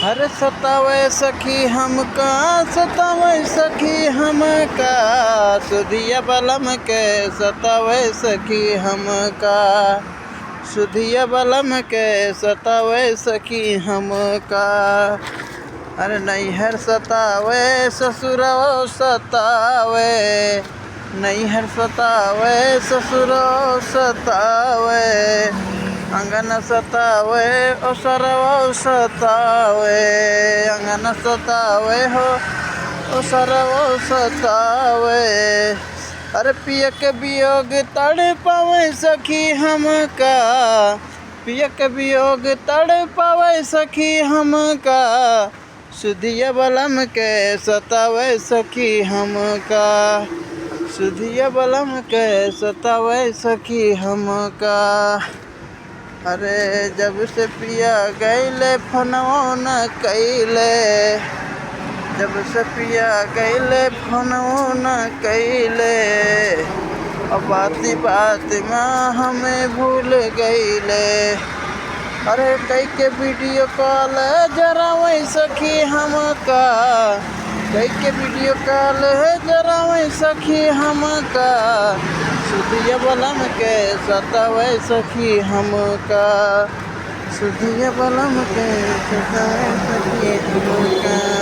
अरे सतावे सखी हमका, सतावे सखी हमका, सुधिया बलम के सतावे सखी हमका, सुधिया बलम के सतावे सखी हमका। अरे नैहर सतावे ससुरो सतावे, नैहर सतावे ससुरो सतावे, अंगन सतावे ओसरवा सतावे, अंगन सतावे हो ओसरवा सतावे। अरे पिया के वियोग तड़पावे सखी हमका, पिया के वियोग तड़पावे सखी हमका, सुधिया बलम के सतावे सखी हमका, सुधिया बलम के सतावे सखी हमका। अरे जब से पिया गईले फोनवो न कईले, जब से पिया गईले फोनवो न कईले, अब बाती बात में हमें भूल गईले। अरे कई के वीडियो कॉल जरा वही सखी हमका, कई के वीडियो कॉल जरा वही सखी हमका, सुधिया बलम के सतावे सखी हमका, सुधिया बलम के सतावे सखी हमका।